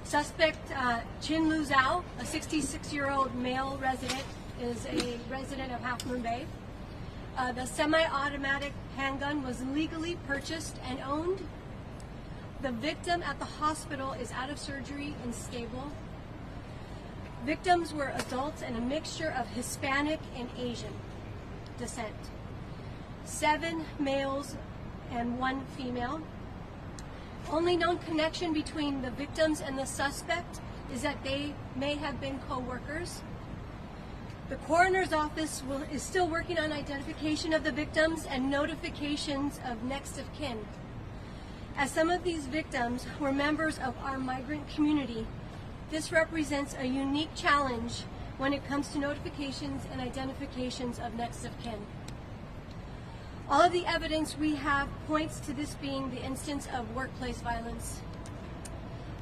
Suspect Chin Lu Zhao, a 66-year-old male resident, is a resident of Half Moon Bay. The semi-automatic handgun was legally purchased and owned. The victim at the hospital is out of surgery and stable. Victims were adults and a mixture of Hispanic and Asian descent. 7 males and 1 female. Only known connection between the victims and the suspect is that they may have been co-workers. The coroner's office is still working on identification of the victims and notifications of next of kin. As some of these victims were members of our migrant community, this represents a unique challenge when it comes to notifications and identifications of next of kin. All of the evidence we have points to this being the instance of workplace violence.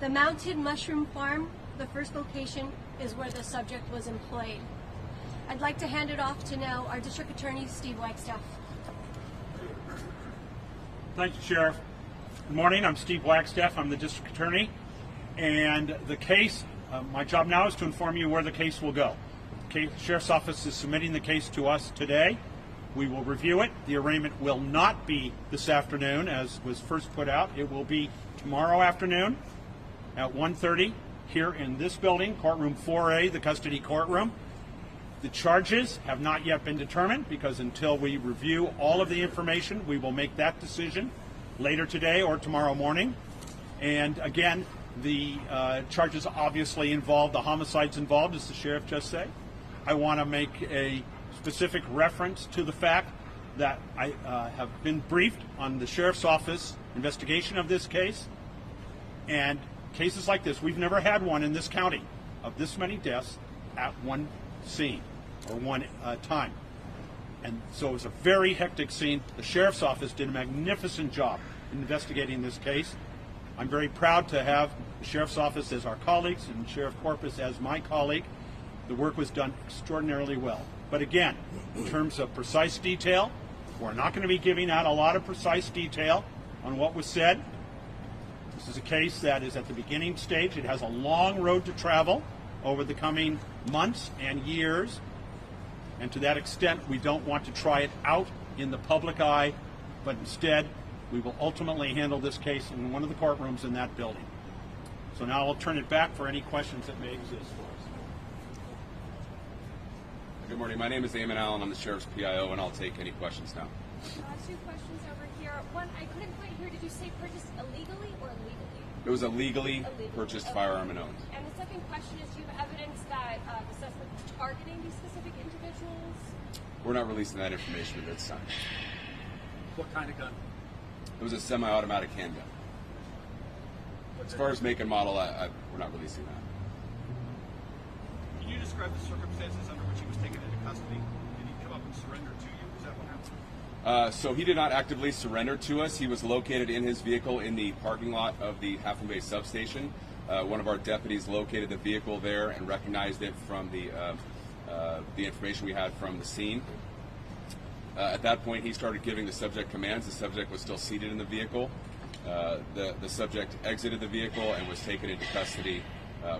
The Mounted Mushroom Farm, the first location, is where the subject was employed. I'd like to hand it off to now our District Attorney, Steve Wagstaff. Thank you, Sheriff. Good morning, I'm Steve Wagstaff, I'm the District Attorney, and the case, my job now is to inform you where the case will go. The Sheriff's Office is submitting the case to us today. We will review it. The arraignment will not be this afternoon, as was first put out. It will be tomorrow afternoon at 1:30 here in this building, courtroom 4A, the custody courtroom. The charges have not yet been determined because until we review all of the information, we will make that decision later today or tomorrow morning. And again, the charges obviously involve the homicides involved, as the sheriff just said. I want to make a specific reference to the fact that I have been briefed on the Sheriff's Office investigation of this case, and cases like this, we've never had one in this county of this many deaths at one scene or one time. And so it was a very hectic scene. The Sheriff's Office did a magnificent job in investigating this case. I'm very proud to have the Sheriff's Office as our colleagues and Sheriff Corpus as my colleague. The work was done extraordinarily well. But again, in terms of precise detail, we're not going to be giving out a lot of precise detail on what was said. This is a case that is at the beginning stage. It has a long road to travel over the coming months and years. And to that extent, we don't want to try it out in the public eye, but instead, we will ultimately handle this case in one of the courtrooms in that building. So now I'll turn it back for any questions that may exist for us. Good morning. My name is Eamon Allen. I'm the Sheriff's PIO, and I'll take any questions now. 2 questions over here. One, I couldn't quite hear. Did you say purchased illegally or legally? It was a legally purchased firearm and owned. And the second question is, do you have evidence that the suspect was targeting these specific individuals? We're not releasing that information at this time. What kind of gun? It was a semi-automatic handgun. As far as make and model, we're not releasing that. Can you describe the circumstances under which he was taken into custody? Did he come up and surrender to you? Is that what happened? So he did not actively surrender to us. He was located in his vehicle in the parking lot of the Half Moon Bay substation. One of our deputies located the vehicle there and recognized it from the information we had from the scene. At that point, he started giving the subject commands. The subject was still seated in the vehicle. The subject exited the vehicle and was taken into custody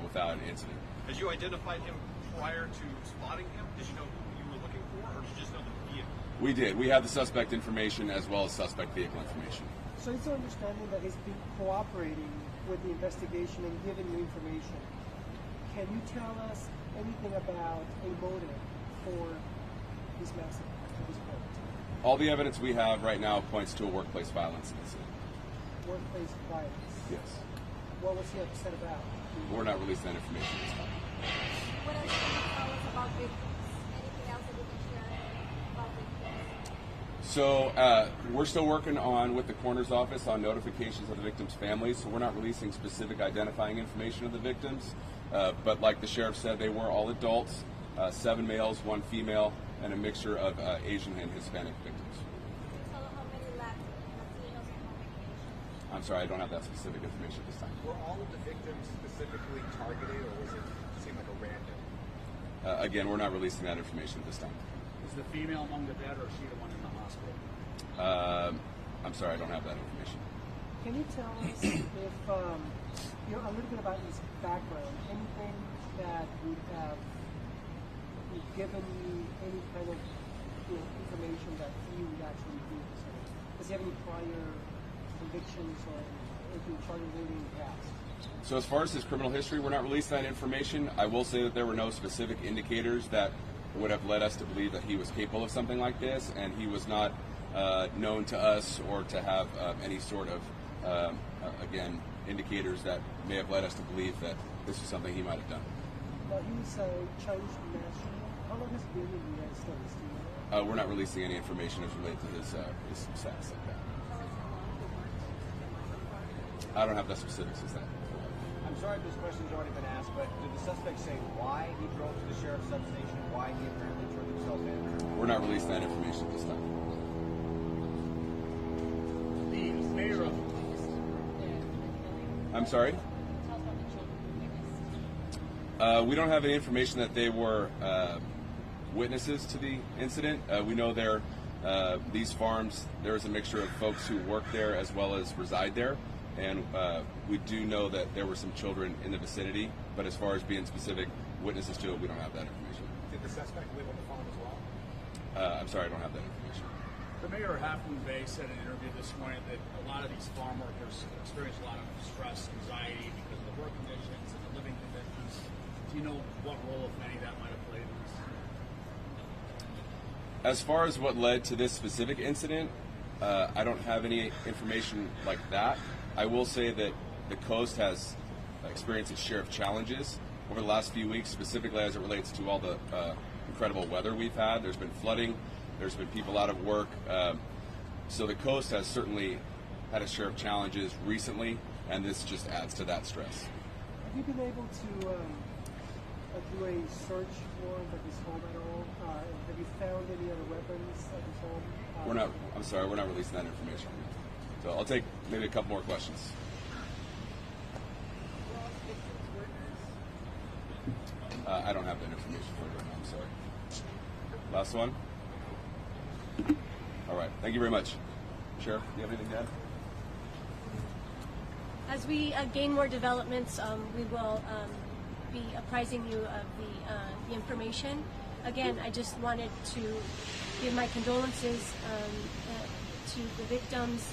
without an incident. Had you identified him prior to spotting him? Did you know who you were looking for, or did you just know the vehicle? We did. We have the suspect information as well as suspect vehicle information. So it's your understanding that he's been cooperating with the investigation and giving you information. Can you tell us anything about a motive for this massacre at this point? All the evidence we have right now points to a workplace violence incident. Workplace violence? Yes. What was he upset about? We're not releasing that information at this time. What else can you tell us about victims? Anything else that we can share about victims? So we're still working on with the coroner's office on notifications of the victims' families. So we're not releasing specific identifying information of the victims. But like the sheriff said, they were all adults, 7 males, 1 female, and a mixture of Asian and Hispanic victims. Can you tell us how many Latinos and how many Asians? I'm sorry, I don't have that specific information at this time. Were all of the victims specifically targeted, or was it seem like a random? Again, we're not releasing that information at this time. Is the female among the dead, or is she the one in the hospital? I'm sorry, I don't have that information. Can you tell us if a little bit about his background. Anything that would have given you any kind of information that he would actually do? So, does he have any prior convictions or anything charged with in the past? So as far as his criminal history, we're not releasing that information. I will say that there were no specific indicators that would have led us to believe that he was capable of something like this, and he was not known to us or to have any sort of, again, indicators that may have led us to believe that this is something he might have done. Now, he was a Chinese national. How long has he been in the United States? Do you know? We're not releasing any information as related to his status like that. I don't have the specifics as that. I'm sorry if this question's already been asked, but did the suspect say why he drove to the sheriff's substation, why he apparently turned himself in? We're not releasing that information at this time. The mayor of I'm sorry? We don't have any information that they were witnesses to the incident. We know these farms, there is a mixture of folks who work there as well as reside there. And we do know that there were some children in the vicinity, but as far as being specific witnesses to it, we don't have that information. Did the suspect live on the farm as well? I'm sorry, I don't have that information. the mayor of Half Moon Bay said in an interview this morning that a lot of these farm workers experience a lot of stress, anxiety because of the work conditions and the living conditions. Do you know what role, if any, that might have played in this? As far as what led to this specific incident, I don't have any information like that. I will say that the coast has experienced its share of challenges over the last few weeks, specifically as it relates to all the incredible weather we've had. There's been flooding, there's been people out of work. So the coast has certainly had a share of challenges recently, and this just adds to that stress. Have you been able to do a search warrant at his home at all? Have you found any other weapons at his home? I'm sorry, we're not releasing that information. So I'll take maybe a couple more questions. I don't have that information for you right now, I'm sorry. Last one? All right, thank you very much. Sheriff, do you have anything to add? As we gain more developments, we will be apprising you of the information. Again, I just wanted to give my condolences to the victims,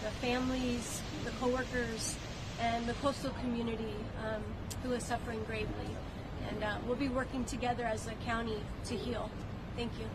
the families, the coworkers, and the coastal community who is suffering gravely. And we'll be working together as a county to heal. Thank you.